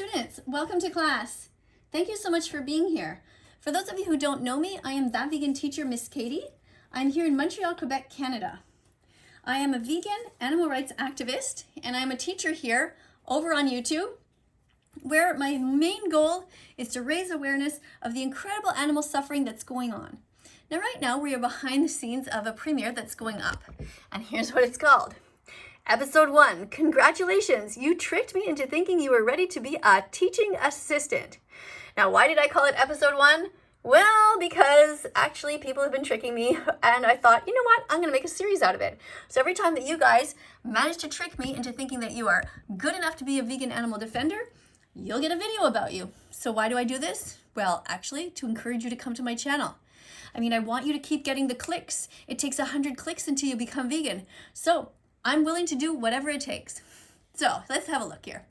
students, welcome to class. Thank you so much for being here. For those of you who don't know me, I am that vegan teacher, Miss KADIE. I'm here in Montreal, Quebec, Canada. I am a vegan animal rights activist, and I'm a teacher here over on YouTube, where my main goal is to raise awareness of the incredible animal suffering that's going on. Now, right now, we are behind the scenes of a premiere that's going up, and here's what it's called. Episode 1, congratulations, you tricked me into thinking you were ready to be a teaching assistant. Now, why did I call it episode 1? Well, because actually people have been tricking me, and I thought, you know what, I'm gonna make a series out of it. So every time that you guys manage to trick me into thinking that you are good enough to be a vegan animal defender, you'll get a video about you. So why do I do this? Well, actually, to encourage you to come to my channel. I mean, I want you to keep getting the clicks. It takes 100 clicks until you become vegan. So I'm willing to do whatever it takes. So let's have a look here.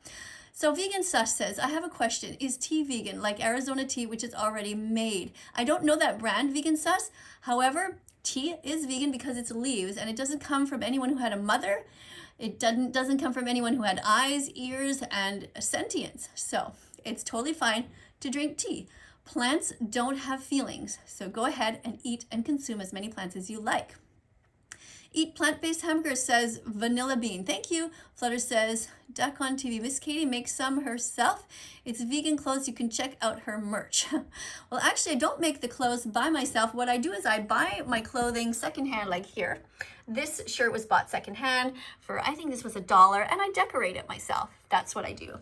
So Vegan Sus says, I have a question. Is tea vegan like Arizona tea, which is already made? I don't know that brand, Vegan Sus. However, tea is vegan because it's leaves, and it doesn't come from anyone who had a mother. It doesn't come from anyone who had eyes, ears, and sentience. So it's totally fine to drink tea. Plants don't have feelings, so go ahead and eat and consume as many plants as you like. Eat plant-based hamburgers says Vanilla Bean. Thank you. Flutter says, Duck on TV. Miss KADIE makes some herself. It's vegan clothes. You can check out her merch. Well, actually, I don't make the clothes by myself. What I do is I buy my clothing secondhand, like here. This shirt was bought secondhand for, I think this was $1, and I decorate it myself. That's what I do.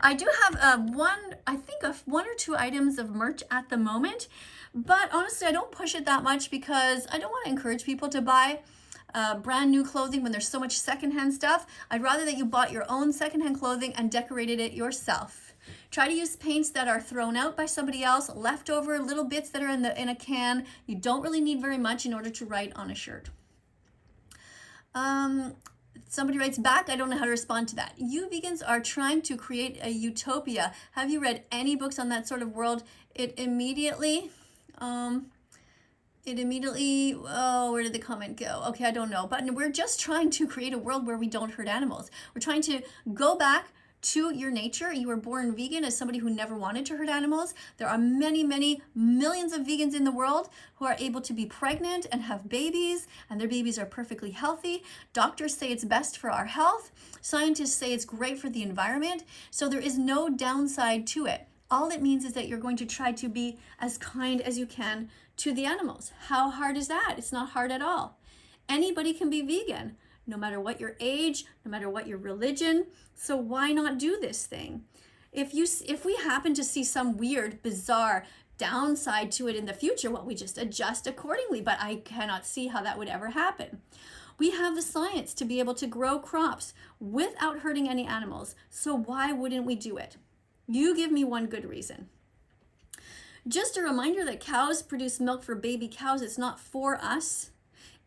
I do have one or two items of merch at the moment, but honestly, I don't push it that much because I don't want to encourage people to buy brand new clothing when there's so much secondhand stuff. I'd rather that you bought your own secondhand clothing and decorated it yourself. Try to use paints that are thrown out by somebody else, leftover little bits that are in a can. You don't really need very much in order to write on a shirt. Somebody writes back, I don't know how to respond to that. You vegans are trying to create a utopia. Have you read any books on that sort of world? It immediately, oh, where did the comment go? Okay, I don't know. But we're just trying to create a world where we don't hurt animals. We're trying to go back to your nature. You were born vegan as somebody who never wanted to hurt animals. There are many, many millions of vegans in the world who are able to be pregnant and have babies, and their babies are perfectly healthy. Doctors say it's best for our health. Scientists say it's great for the environment. So there is no downside to it. All it means is that you're going to try to be as kind as you can to the animals. How hard is that? It's not hard at all. Anybody can be vegan, no matter what your age, no matter what your religion. So why not do this thing? If we happen to see some weird, bizarre downside to it in the future, well, we just adjust accordingly, but I cannot see how that would ever happen. We have the science to be able to grow crops without hurting any animals, so why wouldn't we do it? You give me one good reason. Just a reminder that cows produce milk for baby cows. It's not for us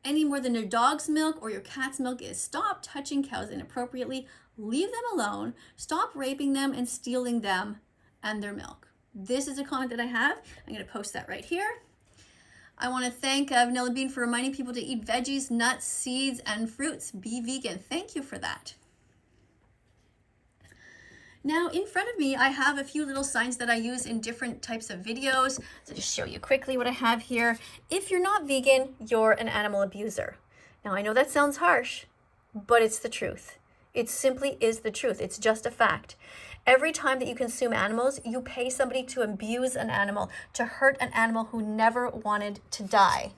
any more than your dog's milk or your cat's milk is. Stop touching cows inappropriately. Leave them alone. Stop raping them and stealing them and their milk. This is a comment that I have. I'm going to post that right here. I want to thank Vanilla Bean for reminding people to eat veggies, nuts, seeds, and fruits. Be vegan. Thank you for that. Now, in front of me, I have a few little signs that I use in different types of videos. So just show you quickly what I have here. If you're not vegan, you're an animal abuser. Now, I know that sounds harsh, but it's the truth. It simply is the truth. It's just a fact. Every time that you consume animals, you pay somebody to abuse an animal, to hurt an animal who never wanted to die.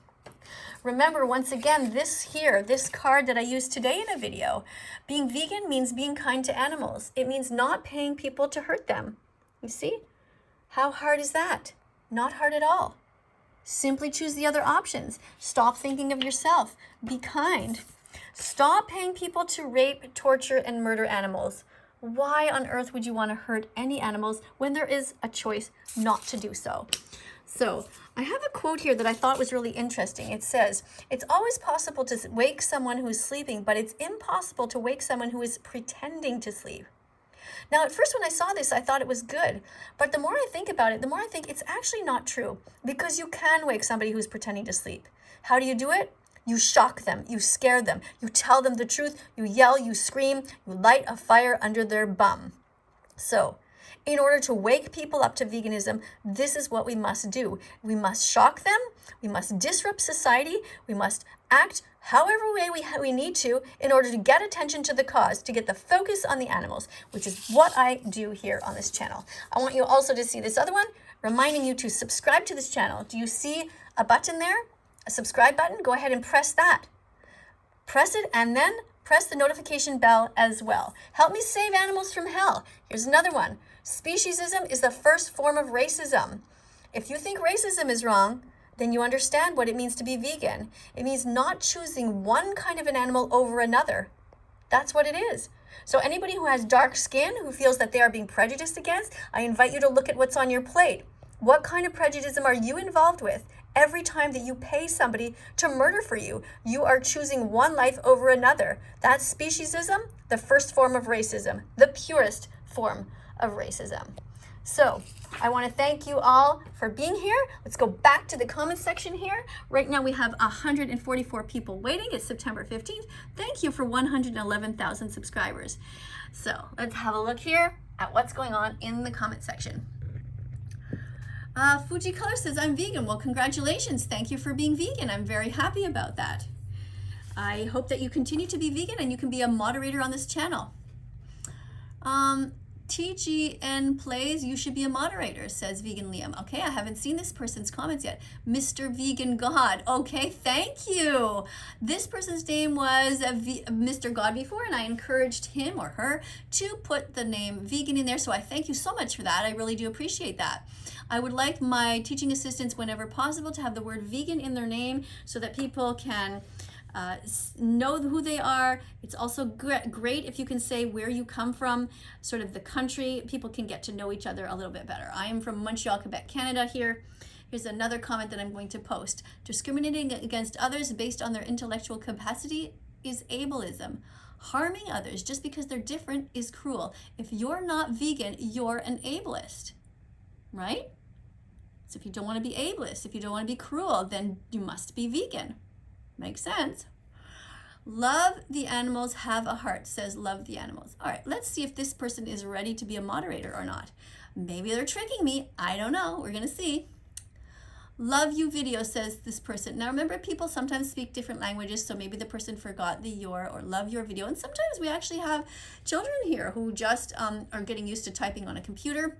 Remember, once again, this card that I used today in a video, being vegan means being kind to animals. It means not paying people to hurt them. You see? How hard is that? Not hard at all. Simply choose the other options. Stop thinking of yourself. Be kind. Stop paying people to rape, torture, and murder animals. Why on earth would you want to hurt any animals when there is a choice not to do so? So I have a quote here that I thought was really interesting. It says, it's always possible to wake someone who's sleeping, but it's impossible to wake someone who is pretending to sleep. Now, at first when I saw this, I thought it was good. But the more I think about it, the more I think it's actually not true, because you can wake somebody who's pretending to sleep. How do you do it? You shock them, you scare them, you tell them the truth, you yell, you scream, you light a fire under their bum. So In order to wake people up to veganism, this is what we must do. We must shock them. We must disrupt society. We must act however way we need to in order to get attention to the cause, to get the focus on the animals, which is what I do here on this channel. I want you also to see this other one, reminding you to subscribe to this channel. Do you see a button there? A subscribe button? Go ahead and press that. Press it and then press the notification bell as well. Help me save animals from hell. Here's another one. Speciesism is the first form of racism. If you think racism is wrong, then you understand what it means to be vegan. It means not choosing one kind of an animal over another. That's what it is. So anybody who has dark skin, who feels that they are being prejudiced against, I invite you to look at what's on your plate. What kind of prejudice are you involved with? Every time that you pay somebody to murder for you, you are choosing one life over another. That's speciesism, the first form of racism, the purest form of racism. So I want to thank you all for being here. Let's go back to the comment section here. Right now we have 144 people waiting. It's September 15th. Thank you for 111,000 subscribers. So let's have a look here at what's going on in the comment section. Fuji Color says, I'm vegan. Well, congratulations. Thank you for being vegan. I'm very happy about that. I hope that you continue to be vegan and you can be a moderator on this channel. TGN Plays, you should be a moderator, says Vegan Liam. Okay, I haven't seen this person's comments yet. Mr. Vegan God. Okay, thank you. This person's name was Mr. God before, and I encouraged him or her to put the name vegan in there. So I thank you so much for that. I really do appreciate that. I would like my teaching assistants, whenever possible, to have the word vegan in their name so that people can know who they are. It's also great if you can say where you come from, sort of the country. People can get to know each other a little bit better. I am from Montreal, Quebec, Canada here. Here's another comment that I'm going to post. Discriminating against others based on their intellectual capacity is ableism. Harming others just because they're different is cruel. If you're not vegan, you're an ableist, right? So if you don't want to be ableist, if you don't want to be cruel, then you must be vegan. Makes sense. Love the animals, have a heart, says love the animals. All right, let's see if this person is ready to be a moderator or not. Maybe they're tricking me. I don't know. We're going to see. Love you video, says this person. Now remember, people sometimes speak different languages, so maybe the person forgot the your or love your video. And sometimes we actually have children here who just are getting used to typing on a computer.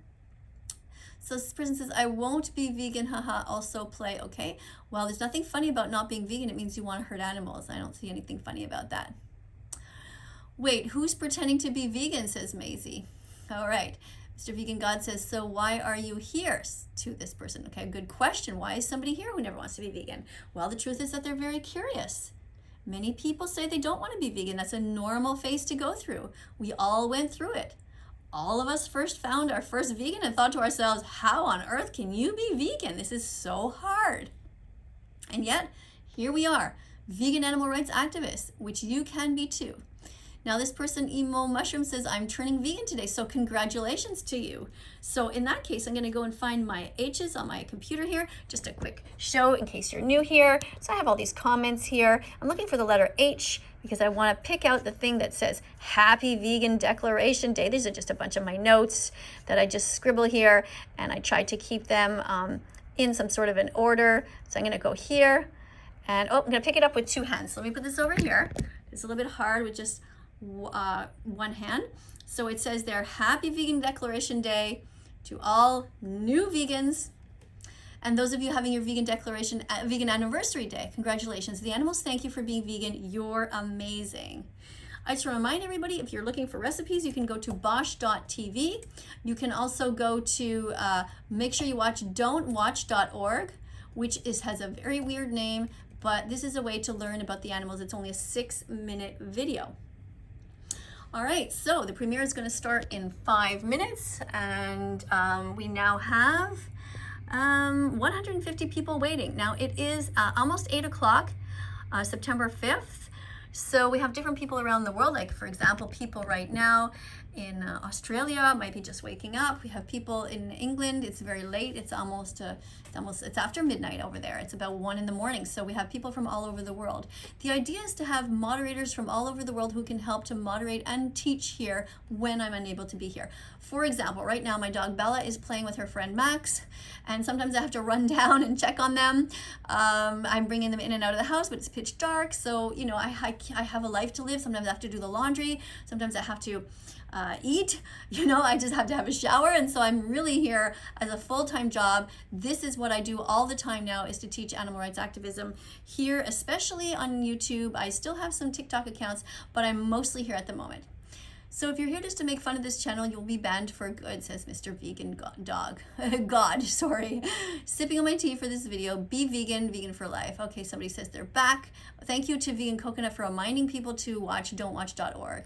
So this person says, I won't be vegan, haha, also play, okay. Well, there's nothing funny about not being vegan. It means you want to hurt animals. I don't see anything funny about that. Wait, who's pretending to be vegan, says Maisie. All right, Mr. Vegan God says, so why are you here, to this person? Okay, good question. Why is somebody here who never wants to be vegan? Well, the truth is that they're very curious. Many people say they don't want to be vegan. That's a normal phase to go through. We all went through it. All of us first found our first vegan and thought to ourselves, how on earth can you be vegan? This is so hard. And yet, here we are, vegan animal rights activists, which you can be too. Now this person, Emo Mushroom, says, I'm turning vegan today, so congratulations to you. So in that case, I'm gonna go and find my H's on my computer here. Just a quick show in case you're new here. So I have all these comments here. I'm looking for the letter H because I wanna pick out the thing that says Happy Vegan Declaration Day. These are just a bunch of my notes that I just scribble here, and I try to keep them in some sort of an order. So I'm gonna go here, and I'm gonna pick it up with two hands. So let me put this over here. It's a little bit hard with just one hand. So it says there, Happy Vegan Declaration Day to all new vegans, and those of you having your vegan declaration, vegan anniversary day. Congratulations. The animals thank you for being vegan. You're amazing. I just want to remind everybody, if you're looking for recipes, you can go to bosch.tv. You can also go to, make sure you watch don'twatch.org, which has a very weird name, but this is a way to learn about the animals. It's only a 6-minute video. All right, so the premiere is going to start in 5 minutes, and we now have 150 people waiting. Now it is almost 8 o'clock, September 5th. So we have different people around the world, like for example, people right now in Australia might be just waking up. We have people in England, it's very late, it's after midnight over there. It's about 1 in the morning. So we have people from all over the world. The idea is to have moderators from all over the world who can help to moderate and teach here when I'm unable to be here. For example, right now my dog Bella is playing with her friend Max, and sometimes I have to run down and check on them. I'm bringing them in and out of the house, but it's pitch dark, so you know I have a life to live. Sometimes I have to do the laundry, sometimes I have to eat, you know, I just have to have a shower. And so I'm really here as a full-time job. This is what I do all the time now, is to teach animal rights activism here, especially on YouTube. I still have some TikTok accounts, but I'm mostly here at the moment. So if you're here just to make fun of this channel, you'll be banned for good, says Mr. Vegan Dog. God, sorry. Sipping on my tea for this video. Be vegan, vegan for life. Okay, somebody says they're back. Thank you to Vegan Coconut for reminding people to watch don'twatch.org.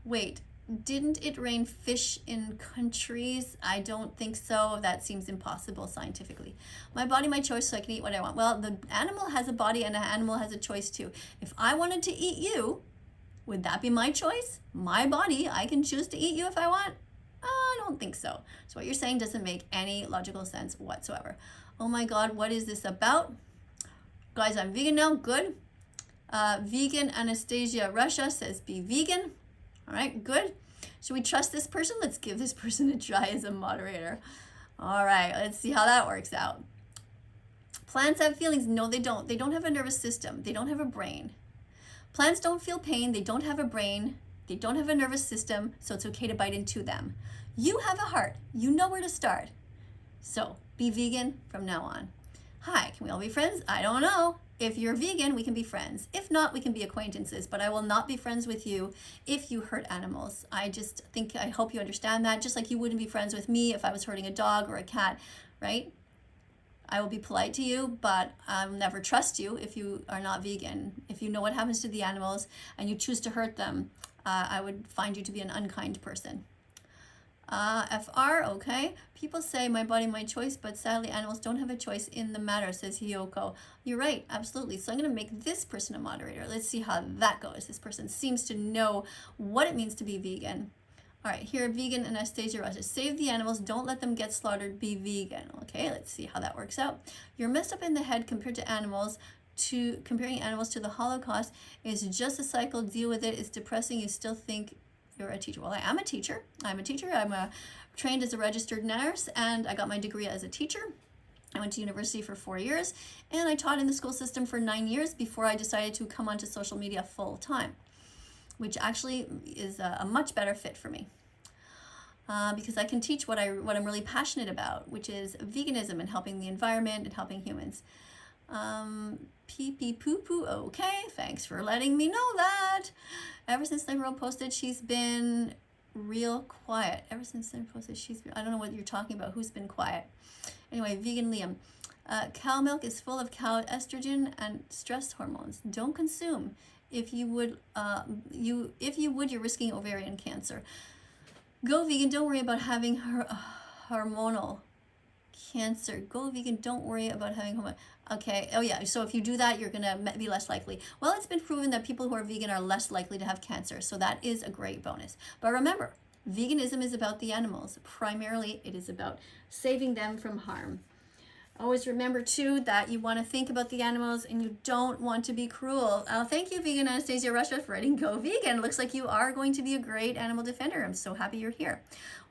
Wait, didn't it rain fish in countries? I don't think so. That seems impossible scientifically. My body, my choice, so I can eat what I want. Well, the animal has a body and an animal has a choice too. If I wanted to eat you, would that be my choice? My body, I can choose to eat you if I want? I don't think so. So what you're saying doesn't make any logical sense whatsoever. Oh my God, what is this about? Guys, I'm vegan now, good. Vegan Anastasia Russia says be vegan. All right, good. Should we trust this person? Let's give this person a try as a moderator. All right, let's see how that works out. Plants have feelings. No, they don't. They don't have a nervous system. They don't have a brain. Plants don't feel pain. They don't have a brain. They don't have a nervous system, so it's okay to bite into them. You have a heart. You know where to start. So be vegan from now on. Hi, can we all be friends? I don't know. If you're vegan, we can be friends. If not, we can be acquaintances, but I will not be friends with you if you hurt animals. I hope you understand that, just like you wouldn't be friends with me if I was hurting a dog or a cat, right? I will be polite to you, but I'll never trust you if you are not vegan. If you know what happens to the animals and you choose to hurt them, I would find you to be an unkind person. FR, okay. People say my body, my choice, but sadly animals don't have a choice in the matter, says Hiyoko. You're right, absolutely. So I'm going to make this person a moderator. Let's see how that goes. This person seems to know what it means to be vegan. All right, here, vegan Anastasia Russia. Save the animals, don't let them get slaughtered, be vegan. Okay, let's see how that works out. You're messed up in the head compared to animals. Comparing animals to the Holocaust is just a cycle. Deal with it. It's depressing. You still think you're a teacher. Well, I am a teacher. I'm trained as a registered nurse, and I got my degree as a teacher. I went to university for 4 years, and I taught in the school system for 9 years before I decided to come onto social media full time, which actually is a much better fit for me. Because I can teach what I'm really passionate about, which is veganism and helping the environment and helping humans. Pee pee poo poo, okay, thanks for letting me know that. Ever since the girl posted, she's been real quiet. Ever since I posted, I don't know what you're talking about. Who's been quiet? Anyway, vegan Liam. Cow milk is full of cow estrogen and stress hormones. Don't consume. If you would, you're risking ovarian cancer. Go vegan. Don't worry about having hormonal cancer. Go vegan. Don't worry about having hormonal. Okay. Oh yeah. So if you do that, you're gonna be less likely. Well, it's been proven that people who are vegan are less likely to have cancer. So that is a great bonus. But remember, veganism is about the animals. Primarily, it is about saving them from harm. Always remember too that you want to think about the animals and you don't want to be cruel. Thank you, Vegan Anastasia Russia, for writing Go Vegan. Looks like you are going to be a great animal defender. I'm so happy you're here.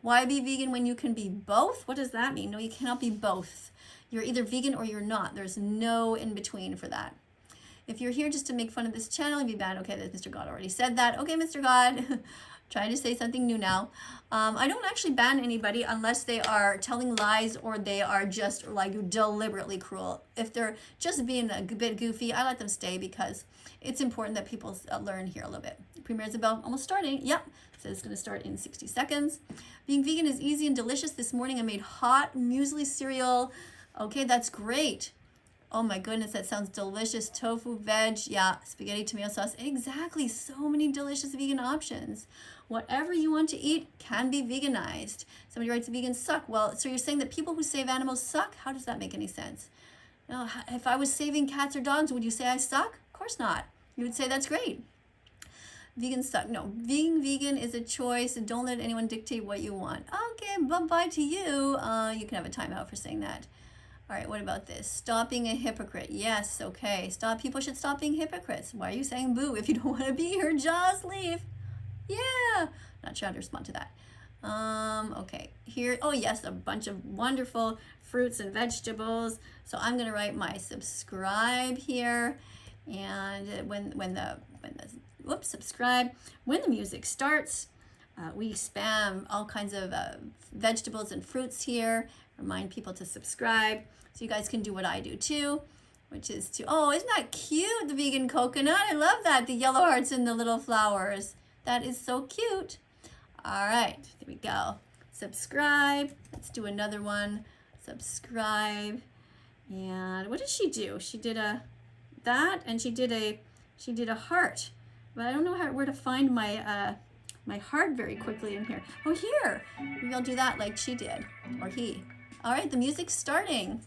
Why be vegan when you can be both? What does that mean? No, you cannot be both. You're either vegan or you're not. There's no in between for that. If you're here just to make fun of this channel and be bad, okay, Mr. God already said that. Okay, Mr. God. Trying to say something new now. I don't actually ban anybody unless they are telling lies or they are just like deliberately cruel. If they're just being a bit goofy, I let them stay because it's important that people learn here a little bit. Premiere is about almost starting. Yep, so it's going to start in 60 seconds. Being vegan is easy and delicious. This morning I made hot muesli cereal. Okay, that's great. Oh my goodness, that sounds delicious. Tofu, veg, yeah, spaghetti, tomato sauce. Exactly, so many delicious vegan options. Whatever you want to eat can be veganized. Somebody writes vegans suck. Well, so you're saying that people who save animals suck? How does that make any sense? If I was saving cats or dogs, would you say I suck? Of course not. You would say that's great. Vegan suck. No, being vegan is a choice, and don't let anyone dictate what you want. Okay, bye-bye to you. You can have a timeout for saying that. All right, what about this? Stop being a hypocrite. Yes, okay. People should stop being hypocrites. Why are you saying boo? If you don't want to be here, just leave. Yeah. Not sure how to respond to that. Okay, here, oh yes, a bunch of wonderful fruits and vegetables. So I'm gonna write my subscribe here, and subscribe. When the music starts, we spam all kinds of vegetables and fruits here. Remind people to subscribe, so you guys can do what I do too, which is to, oh, isn't that cute, the vegan coconut? I love that, the yellow hearts and the little flowers. That is so cute. All right, there we go. Subscribe. Let's do another one. Subscribe. And what did she do? She did that, and she did a heart. But I don't know where to find my my heart very quickly in here. Oh, here. Maybe I'll do that like she did, or he. All right, the music's starting.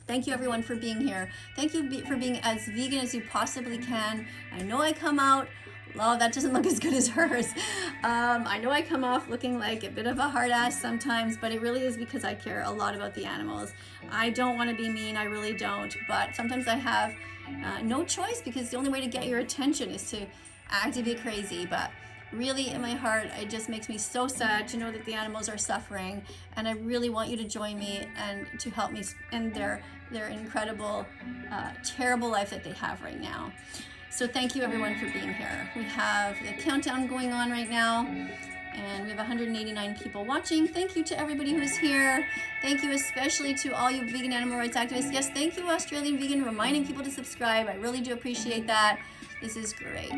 Thank you everyone for being here. Thank you for being as vegan as you possibly can. I know I come out, oh, that doesn't look as good as hers. I know I come off looking like a bit of a hard ass sometimes, but it really is because I care a lot about the animals. I don't want to be mean, I really don't, but sometimes I have no choice, because the only way to get your attention is to act a bit crazy. But really, in my heart, it just makes me so sad to know that the animals are suffering, and I really want you to join me and to help me end their incredible, terrible life that they have right now. So thank you everyone for being here. We have the countdown going on right now, and we have 189 people watching. Thank you to everybody who's here. Thank you especially to all you vegan animal rights activists. Yes, thank you, Australian Vegan, reminding people to subscribe. I really do appreciate that. This is great.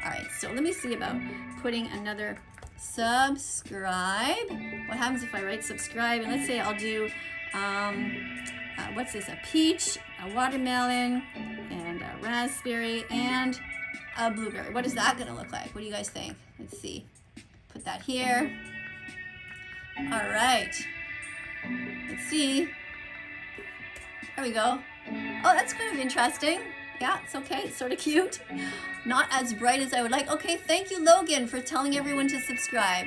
All right, so let me see about putting another subscribe. What happens if I write subscribe? And let's say I'll do, what's this, a peach, a watermelon, and a raspberry, and a blueberry. What is that gonna look like? What do you guys think? Let's see. Put that here. All right. Let's see. There we go. Oh, that's kind of interesting. Yeah, it's okay. It's sort of cute. Not as bright as I would like. Okay, thank you, Logan, for telling everyone to subscribe.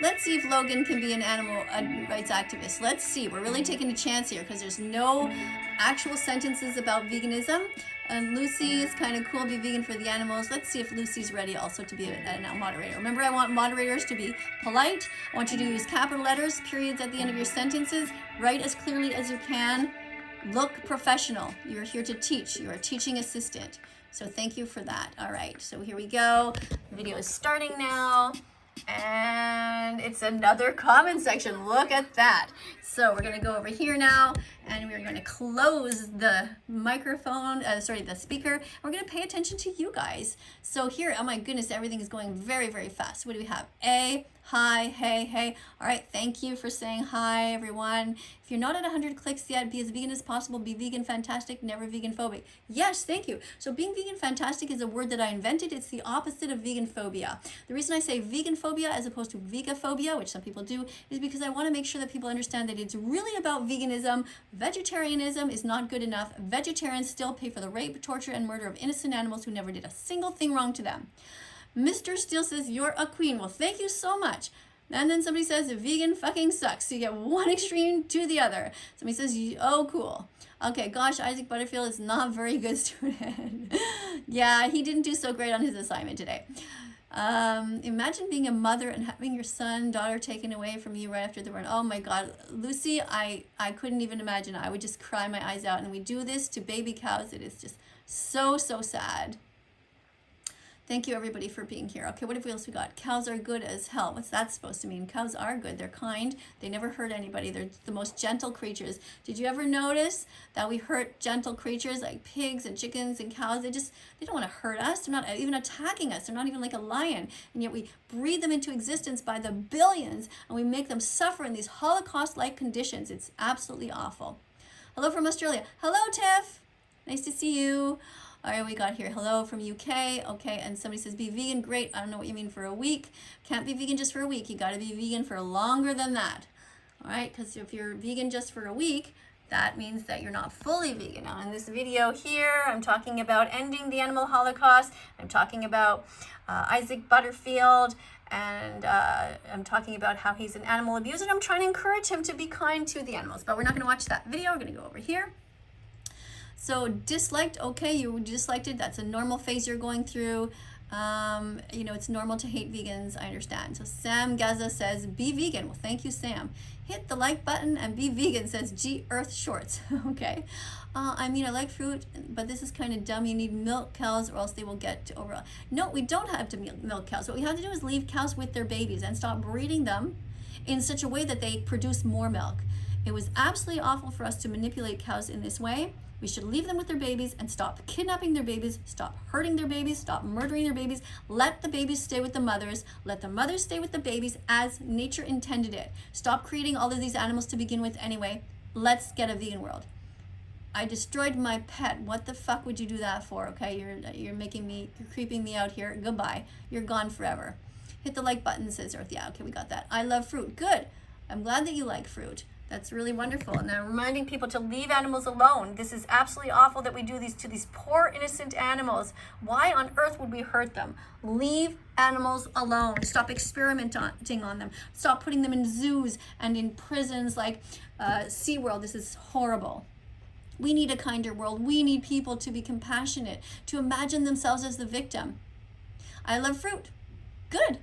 Let's see if Logan can be an animal rights activist. Let's see. We're really taking a chance here, because there's no actual sentences about veganism. And Lucy is kind of cool, be vegan for the animals. Let's see if Lucy's ready also to be a moderator. Remember, I want moderators to be polite. I want you to use capital letters, periods at the end of your sentences. Write as clearly as you can. Look professional. You're here to teach. You're a teaching assistant. So thank you for that. All right, so here we go. The video is starting now. And it's another comment section. Look at that. So we're going to go over here now, and we're going to close the microphone, the speaker. We're going to pay attention to you guys. So here, oh my goodness, everything is going very, very fast. What do we have? A, hi, hey, hey. All right, thank you for saying hi, everyone. If you're not at 100 clicks yet, be as vegan as possible, be vegan fantastic, never vegan phobic. Yes, thank you. So being vegan fantastic is a word that I invented. It's the opposite of vegan phobia. The reason I say vegan phobia as opposed to vegaphobia, which some people do, is because I want to make sure that people understand that it's really about veganism. Vegetarianism is not good enough. Vegetarians still pay for the rape, torture, and murder of innocent animals who never did a single thing wrong to them. Mr. Steele says, you're a queen. Well, thank you so much. And then somebody says, vegan fucking sucks. So you get one extreme to the other. Somebody says, oh, cool. Okay, gosh, Isaac Butterfield is not a very good student. Yeah, he didn't do so great on his assignment today. Imagine being a mother and having your daughter taken away from you right after the burn. Oh my God, Lucy, I couldn't even imagine. I would just cry my eyes out. And we do this to baby cows. It is just so, so sad. Thank you everybody for being here. Okay, what else we got? Cows are good as hell. What's that supposed to mean? Cows are good. They're kind. They never hurt anybody. They're the most gentle creatures. Did you ever notice that we hurt gentle creatures like pigs and chickens and cows? They don't want to hurt us. They're not even attacking us. They're not even like a lion. And yet we breed them into existence by the billions, and we make them suffer in these Holocaust-like conditions. It's absolutely awful. Hello from Australia. Hello, Tiff. Nice to see you. All right, we got here. Hello from UK. Okay, and somebody says, be vegan. Great. I don't know what you mean for a week. Can't be vegan just for a week. You got to be vegan for longer than that. All right, because if you're vegan just for a week, that means that you're not fully vegan. Now in this video here, I'm talking about ending the animal holocaust. I'm talking about Isaac Butterfield, and I'm talking about how he's an animal abuser, and I'm trying to encourage him to be kind to the animals. But we're not going to watch that video. We're going to go over here. So disliked, okay, you disliked it. That's a normal phase you're going through. You know, it's normal to hate vegans, I understand. So Sam Gaza says, be vegan. Well, thank you, Sam. Hit the like button and be vegan, says G Earth Shorts. Okay. I mean, I like fruit, but this is kind of dumb. You need milk cows or else they will get to overall. No, we don't have to milk cows. What we have to do is leave cows with their babies and stop breeding them in such a way that they produce more milk. It was absolutely awful for us to manipulate cows in this way. We should leave them with their babies and stop kidnapping their babies, stop hurting their babies, stop murdering their babies. Let the babies stay with the mothers. Let the mothers stay with the babies as nature intended it. Stop creating all of these animals to begin with anyway. Let's get a vegan world. I destroyed my pet. What the fuck would you do that for? Okay, you're creeping me out here. Goodbye. You're gone forever. Hit the like button, says Earth. Yeah, okay, we got that. I love fruit. Good. I'm glad that you like fruit. That's really wonderful. And I'm reminding people to leave animals alone. This is absolutely awful that we do these to these poor innocent animals. Why on earth would we hurt them? Leave animals alone. Stop experimenting on them. Stop putting them in zoos and in prisons like SeaWorld. This is horrible. We need a kinder world. We need people to be compassionate, to imagine themselves as the victim. I love fruit. Good.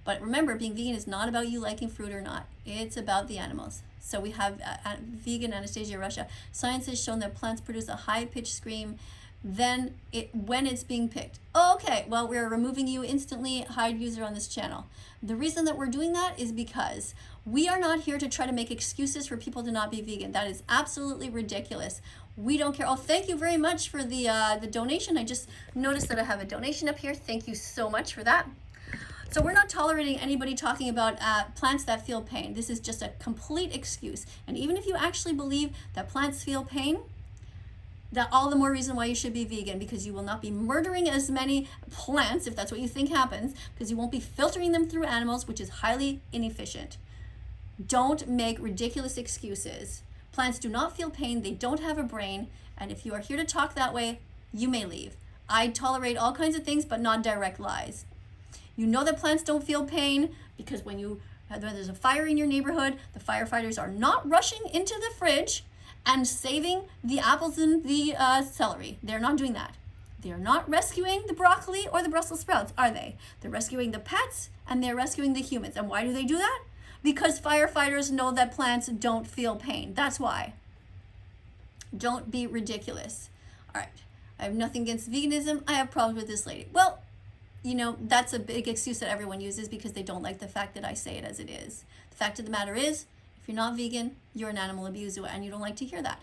But remember, being vegan is not about you liking fruit or not. It's about the animals. So we have vegan Anastasia Russia. Science has shown that plants produce a high-pitched scream when it's being picked. Okay, well, we're removing you instantly, hide user on this channel. The reason that we're doing that is because we are not here to try to make excuses for people to not be vegan. That is absolutely ridiculous. We don't care. Oh, thank you very much for the donation. I just noticed that I have a donation up here. Thank you so much for that. So we're not tolerating anybody talking about plants that feel pain. This is just a complete excuse. And even if you actually believe that plants feel pain, that all the more reason why you should be vegan, because you will not be murdering as many plants, if that's what you think happens, because you won't be filtering them through animals, which is highly inefficient. Don't make ridiculous excuses. Plants do not feel pain. They don't have a brain. And if you are here to talk that way, you may leave. I tolerate all kinds of things, but not direct lies. You know that plants don't feel pain because when there's a fire in your neighborhood, the firefighters are not rushing into the fridge and saving the apples and the celery. They're not doing that. They're not rescuing the broccoli or the Brussels sprouts, are they? They're rescuing the pets and they're rescuing the humans. And why do they do that? Because firefighters know that plants don't feel pain. That's why. Don't be ridiculous. All right. I have nothing against veganism. I have problems with this lady. Well, you know, that's a big excuse that everyone uses because they don't like the fact that I say it as it is. The fact of the matter is, if you're not vegan, you're an animal abuser, and you don't like to hear that.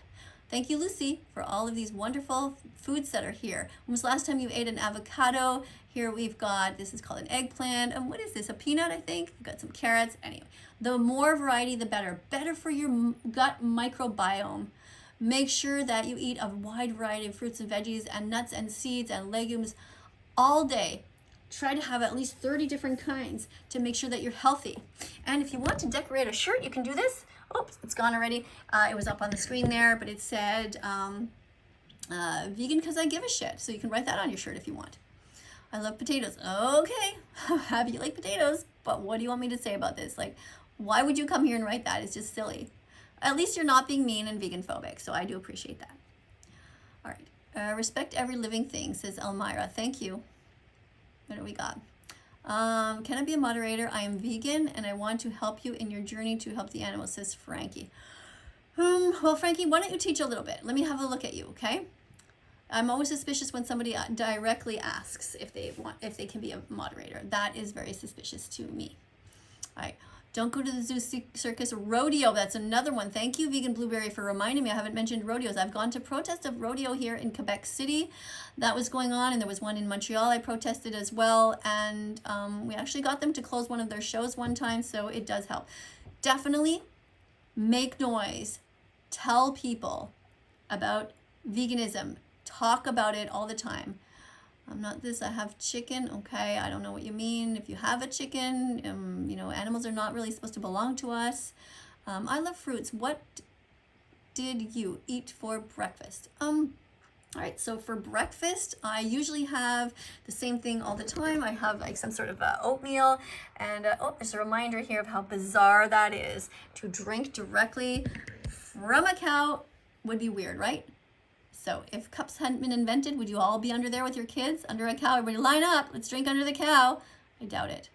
Thank you, Lucy, for all of these wonderful foods that are here. When was the last time you ate an avocado? Here we've got, this is called an eggplant. And what is this, a peanut, I think? We've got some carrots. Anyway, the more variety, the better. Better for your gut microbiome. Make sure that you eat a wide variety of fruits and veggies and nuts and seeds and legumes all day. Try to have at least 30 different kinds to make sure that you're healthy. And if you want to decorate a shirt, you can do this. Oops, it's gone already. It was up on the screen there, but it said vegan because I give a shit. So you can write that on your shirt if you want. I love potatoes. Okay, happy you like potatoes, but what do you want me to say about this? Like, why would you come here and write that? It's just silly. At least you're not being mean and vegan phobic, so I do appreciate that. All right, respect every living thing, says Elmira. Thank you. What do we got? Can I be a moderator? I am vegan and I want to help you in your journey to help the animals, says Frankie. Well, Frankie, why don't you teach a little bit? Let me have a look at you, okay? I'm always suspicious when somebody directly asks if they can be a moderator. That is very suspicious to me. All right. Don't go to the zoo circus. Rodeo, that's another one. Thank you, Vegan Blueberry, for reminding me. I haven't mentioned rodeos. I've gone to protest of rodeo here in Quebec City. That was going on, and there was one in Montreal I protested as well. And we actually got them to close one of their shows one time, so it does help. Definitely make noise. Tell people about veganism. Talk about it all the time. I'm not this, I have chicken. Okay, I don't know what you mean. If you have a chicken, you know, animals are not really supposed to belong to us. I love fruits. What did you eat for breakfast? All right, so for breakfast, I usually have the same thing all the time. I have like some sort of oatmeal, and oh, there's a reminder here of how bizarre that is. To drink directly from a cow would be weird, right? So if cups hadn't been invented, would you all be under there with your kids, under a cow? Everybody line up, let's drink under the cow. I doubt it.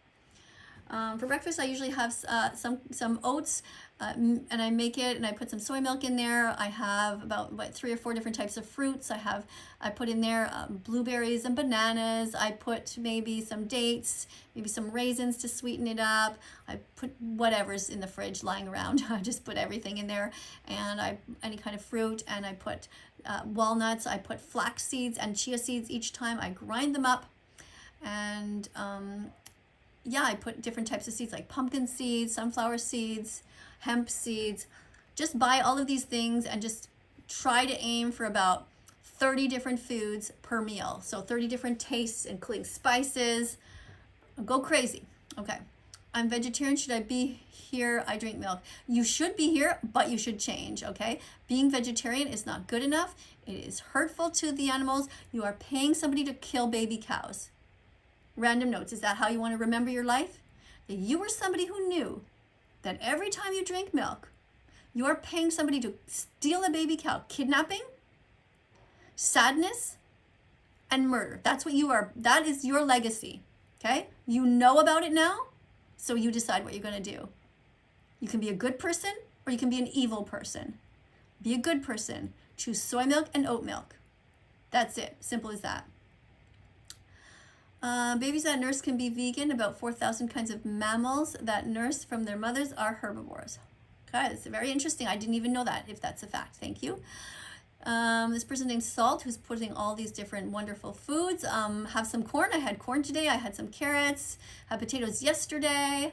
For breakfast, I usually have some oats, and I make it, and I put some soy milk in there. I have about 3 or 4 different types of fruits. I put in there blueberries and bananas. I put maybe some dates, maybe some raisins to sweeten it up. I put whatever's in the fridge lying around. I just put everything in there, and any kind of fruit, and I put walnuts. I put flax seeds and chia seeds each time. I grind them up, and yeah, I put different types of seeds like pumpkin seeds, sunflower seeds, hemp seeds. Just buy all of these things and just try to aim for about 30 different foods per meal. So 30 different tastes, including spices. Go crazy. Okay. I'm vegetarian. Should I be here? I drink milk. You should be here, but you should change, okay? Being vegetarian is not good enough. It is hurtful to the animals. You are paying somebody to kill baby cows. Random notes. Is that how you want to remember your life? That you were somebody who knew that every time you drink milk, you are paying somebody to steal a baby cow. Kidnapping, sadness, and murder. That's what you are. That is your legacy. Okay? You know about it now, so you decide what you're going to do. You can be a good person or you can be an evil person. Be a good person. Choose soy milk and oat milk. That's it. Simple as that. Babies that nurse can be vegan. About 4,000 kinds of mammals that nurse from their mothers are herbivores. Okay, it's very interesting. I didn't even know that, if that's a fact. Thank you. This person named Salt, who's putting all these different wonderful foods. Have some corn. I had corn today. I had some carrots. Had potatoes yesterday.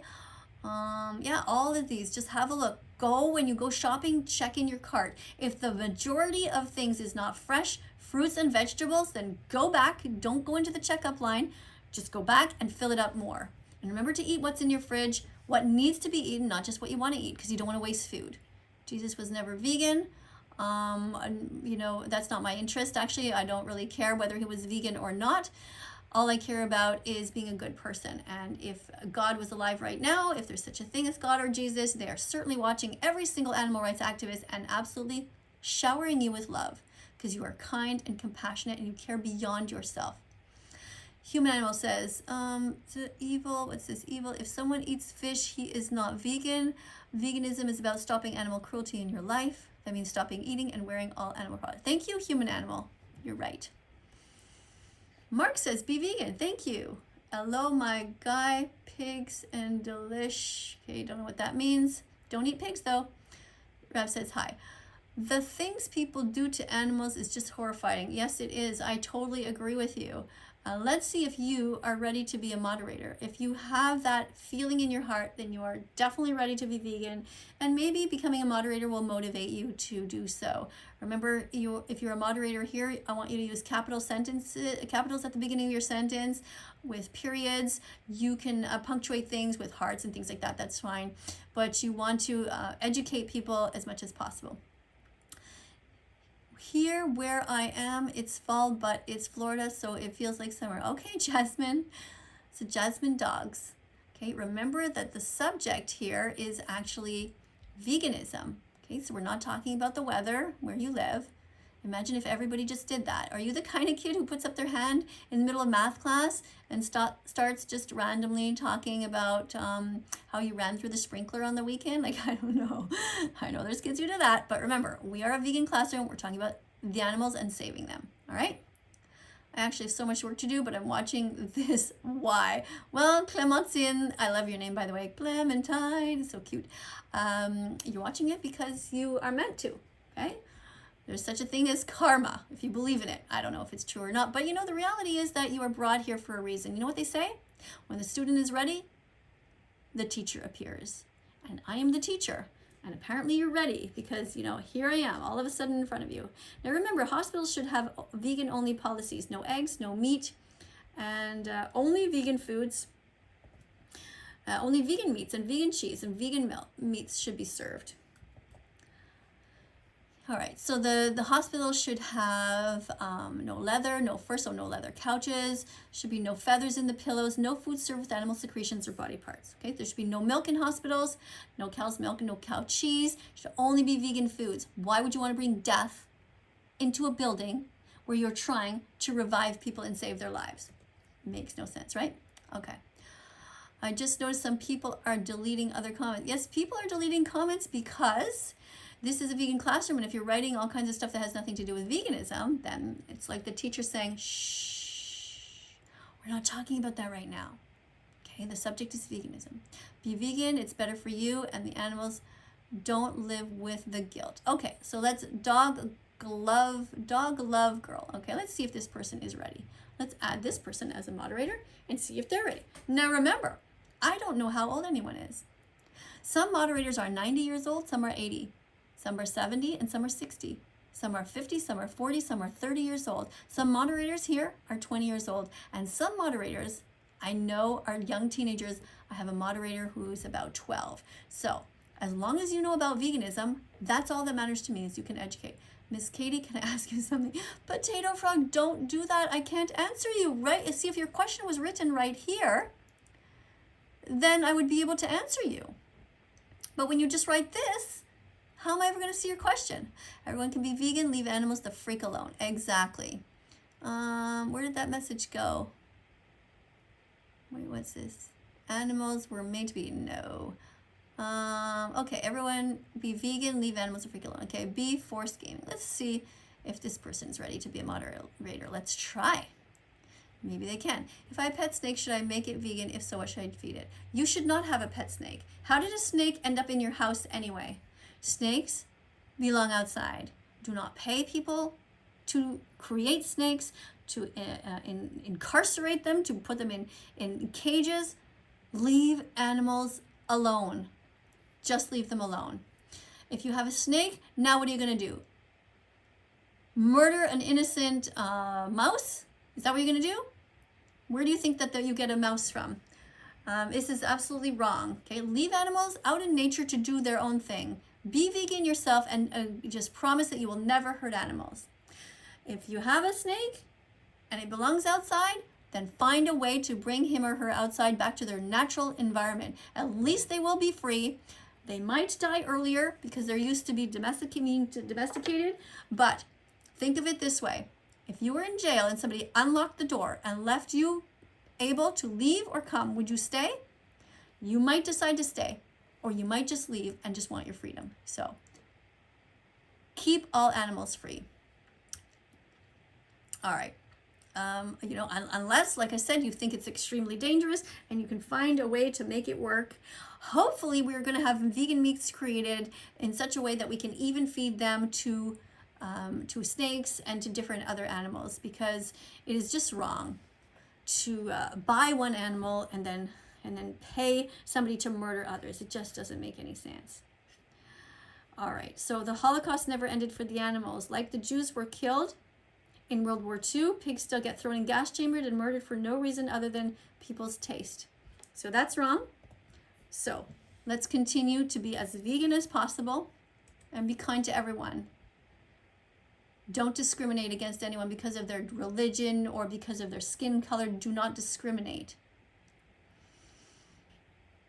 Yeah, all of these. Just have a look. Go, when you go shopping, check in your cart. If the majority of things is not fresh, fruits and vegetables, then go back. Don't go into the checkup line. Just go back and fill it up more. And remember to eat what's in your fridge, what needs to be eaten, not just what you want to eat, because you don't want to waste food. Jesus was never vegan. You know, that's not my interest. Actually, I don't really care whether he was vegan or not. All I care about is being a good person. And if God was alive right now, if there's such a thing as God or Jesus, they are certainly watching every single animal rights activist and absolutely showering you with love, because you are kind and compassionate and you care beyond yourself. Human Animal says, evil, what's this, evil? If someone eats fish, he is not vegan. Veganism is about stopping animal cruelty in your life. That means stopping eating and wearing all animal products. Thank you, Human Animal. You're right. Mark says, be vegan. Thank you. Hello, my guy. Pigs and delish. Okay, don't know what that means. Don't eat pigs, though. Rav says, hi. The things people do to animals is just horrifying. Yes, it is. I totally agree with you. Let's see if you are ready to be a moderator. If you have that feeling in your heart, then you are definitely ready to be vegan, and maybe becoming a moderator will motivate you to do so. Remember, if you're a moderator here, I want you to use capitals at the beginning of your sentence with periods. You can punctuate things with hearts and things like that. That's fine. But you want to educate people as much as possible. Here where I am, it's fall, but it's Florida, so it feels like summer. Okay, Jasmine. So Jasmine dogs. Okay, remember that the subject here is actually veganism. Okay, so we're not talking about the weather where you live. Imagine if everybody just did that. Are you the kind of kid who puts up their hand in the middle of math class and starts just randomly talking about how you ran through the sprinkler on the weekend? Like, I don't know. I know there's kids who do that, but remember, we are a vegan classroom. We're talking about the animals and saving them, all right? I actually have so much work to do, but I'm watching this. Why? Well, Clementine, I love your name, by the way. Clementine, so cute. You're watching it because you are meant to, okay? There's such a thing as karma, if you believe in it. I don't know if it's true or not, but you know, the reality is that you are brought here for a reason. You know what they say? When the student is ready, the teacher appears. And I am the teacher. And apparently you're ready because, you know, here I am all of a sudden in front of you. Now remember, hospitals should have vegan-only policies. No eggs, no meat, and only vegan foods. Only vegan meats and vegan cheese and vegan meats should be served. All right, so the hospital should have no leather, no fur, so no leather couches. Should be no feathers in the pillows, no food served with animal secretions or body parts. Okay, there should be no milk in hospitals, no cow's milk, no cow cheese. Should only be vegan foods. Why would you want to bring death into a building where you're trying to revive people and save their lives? Makes no sense, right? Okay. I just noticed some people are deleting other comments. Yes, people are deleting comments because this is a vegan classroom, and if you're writing all kinds of stuff that has nothing to do with veganism, then it's like the teacher saying, shh, we're not talking about that right now. Okay, the subject is veganism. Be vegan, it's better for you, and the animals don't live with the guilt. Okay, so let's dog love girl. Okay, let's see if this person is ready. Let's add this person as a moderator and see if they're ready. Now remember, I don't know how old anyone is. Some moderators are 90 years old, some are 80. Some are 70 and some are 60. Some are 50, some are 40, some are 30 years old. Some moderators here are 20 years old. And some moderators I know are young teenagers. I have a moderator who's about 12. So as long as you know about veganism, that's all that matters to me is you can educate. Miss Katie, can I ask you something? Potato Frog, don't do that. I can't answer you, right? See, if your question was written right here, then I would be able to answer you. But when you just write this, how am I ever going to see your question? Everyone can be vegan, leave animals the freak alone. Exactly. Where did that message go? Wait, what's this? Animals were made to be, no. Okay, everyone be vegan, leave animals the freak alone. Okay, be forced gaming. Let's see if this person's ready to be a moderator. Let's try. Maybe they can. If I have a pet snake, should I make it vegan? If so, what should I feed it? You should not have a pet snake. How did a snake end up in your house anyway? Snakes belong outside. Do not pay people to create snakes, to incarcerate them, to put them in cages. Leave animals alone. Just leave them alone. If you have a snake, now what are you going to do? Murder an innocent mouse? Is that what you're going to do? Where do you think that you get a mouse from? This is absolutely wrong. Okay, leave animals out in nature to do their own thing. Be vegan yourself and just promise that you will never hurt animals. If you have a snake and it belongs outside, then find a way to bring him or her outside back to their natural environment. At least they will be free. They might die earlier because they're used to be domesticated, but think of it this way. If you were in jail and somebody unlocked the door and left you able to leave or come, would you stay? You might decide to stay, or you might just leave and just want your freedom. So keep all animals free. All right. Unless, like I said, you think it's extremely dangerous and you can find a way to make it work. Hopefully we're going to have vegan meats created in such a way that we can even feed them to snakes and to different other animals, because it is just wrong to buy one animal and then pay somebody to murder others. It just doesn't make any sense. All right, so the Holocaust never ended for the animals. Like the Jews were killed in World War II, pigs still get thrown in gas chambers and murdered for no reason other than people's taste. So that's wrong. So let's continue to be as vegan as possible and be kind to everyone. Don't discriminate against anyone because of their religion or because of their skin color. Do not discriminate.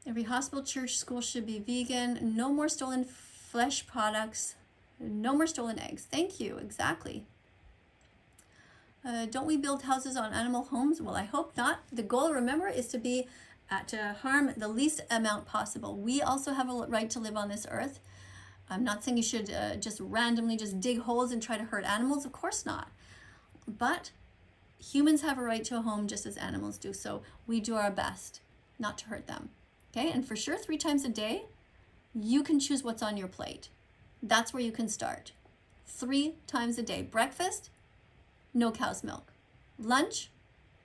Every hospital, church, school should be vegan. No more stolen flesh products. No more stolen eggs. Thank you. Exactly. Don't we build houses on animal homes? Well, I hope not. The goal, remember, is to harm the least amount possible. We also have a right to live on this earth. I'm not saying you should just randomly just dig holes and try to hurt animals. Of course not. But humans have a right to a home just as animals do. So we do our best not to hurt them. Okay? And for sure, 3 times a day, you can choose what's on your plate. That's where you can start. 3 times a day. Breakfast, no cow's milk. Lunch,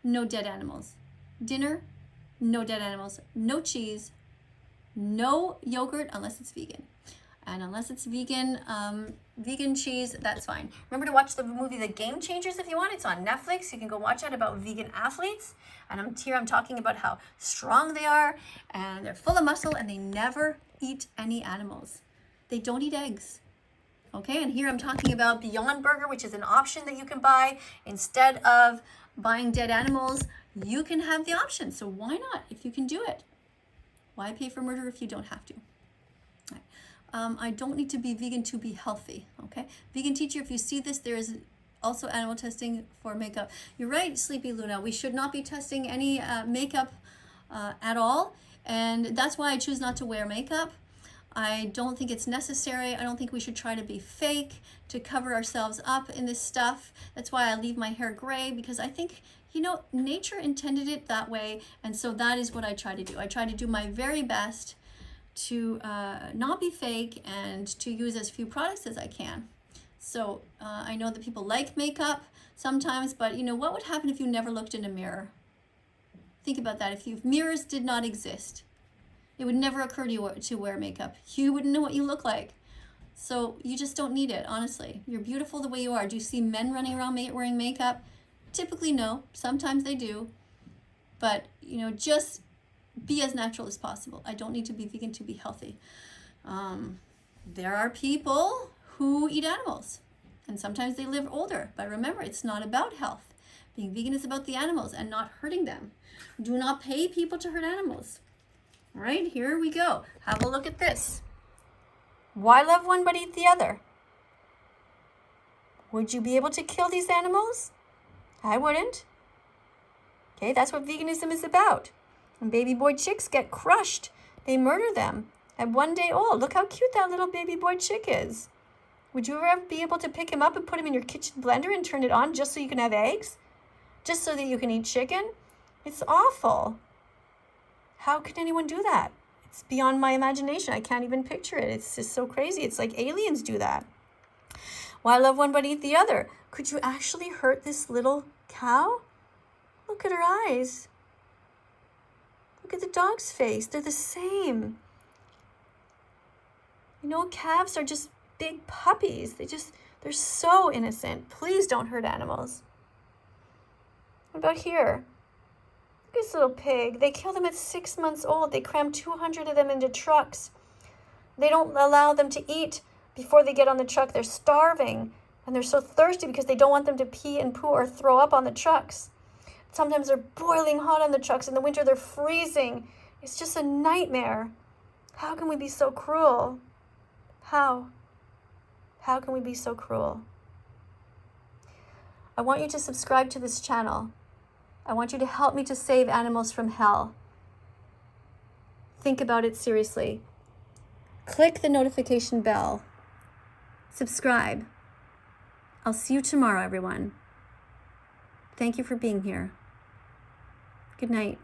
no dead animals. Dinner, no dead animals. No cheese, no yogurt unless it's vegan. And unless it's vegan cheese, that's fine. Remember to watch the movie The Game Changers if you want. It's on Netflix. You can go watch it about vegan athletes. And I'm talking about how strong they are and they're full of muscle and they never eat any animals. They don't eat eggs. Okay, and here I'm talking about Beyond Burger, which is an option that you can buy. Instead of buying dead animals, you can have the option. So why not, if you can do it? Why pay for murder if you don't have to? I don't need to be vegan to be healthy, okay? Vegan teacher, if you see this, there is also animal testing for makeup. You're right, Sleepy Luna. We should not be testing any makeup at all. And that's why I choose not to wear makeup. I don't think it's necessary. I don't think we should try to be fake to cover ourselves up in this stuff. That's why I leave my hair gray, because I think, you know, nature intended it that way. And so that is what I try to do. I try to do my very best to not be fake and to use as few products as I can. So I know that people like makeup sometimes, but you know, what would happen if you never looked in a mirror? Think about that. If mirrors did not exist, it would never occur to you to wear makeup. You wouldn't know what you look like. So you just don't need it, honestly. You're beautiful the way you are. Do you see men running around wearing makeup? Typically, no. Sometimes they do. But, you know, just be as natural as possible. I don't need to be vegan to be healthy. There are people who eat animals, and sometimes they live older. But remember, it's not about health. Being vegan is about the animals and not hurting them. Do not pay people to hurt animals. All right, here we go. Have a look at this. Why love one but eat the other? Would you be able to kill these animals? I wouldn't. Okay, that's what veganism is about. When baby boy chicks get crushed, they murder them at 1 day old. Look how cute that little baby boy chick is. Would you ever be able to pick him up and put him in your kitchen blender and turn it on just so you can have eggs? Just so that you can eat chicken? It's awful. How can anyone do that? It's beyond my imagination. I can't even picture it. It's just so crazy. It's like aliens do that. Why love one but eat the other? Could you actually hurt this little cow? Look at her eyes. Look at the dog's face. They're the same. You know, calves are just big puppies. They're so innocent. Please don't hurt animals. What about here? Look at this little pig. They kill them at 6 months old. They cram 200 of them into trucks. They don't allow them to eat before they get on the truck. They're starving, and they're so thirsty because they don't want them to pee and poo or throw up on the trucks. Sometimes they're boiling hot on the trucks. In the winter, they're freezing. It's just a nightmare. How can we be so cruel? How? How can we be so cruel? I want you to subscribe to this channel. I want you to help me to save animals from hell. Think about it seriously. Click the notification bell. Subscribe. I'll see you tomorrow, everyone. Thank you for being here. Good night.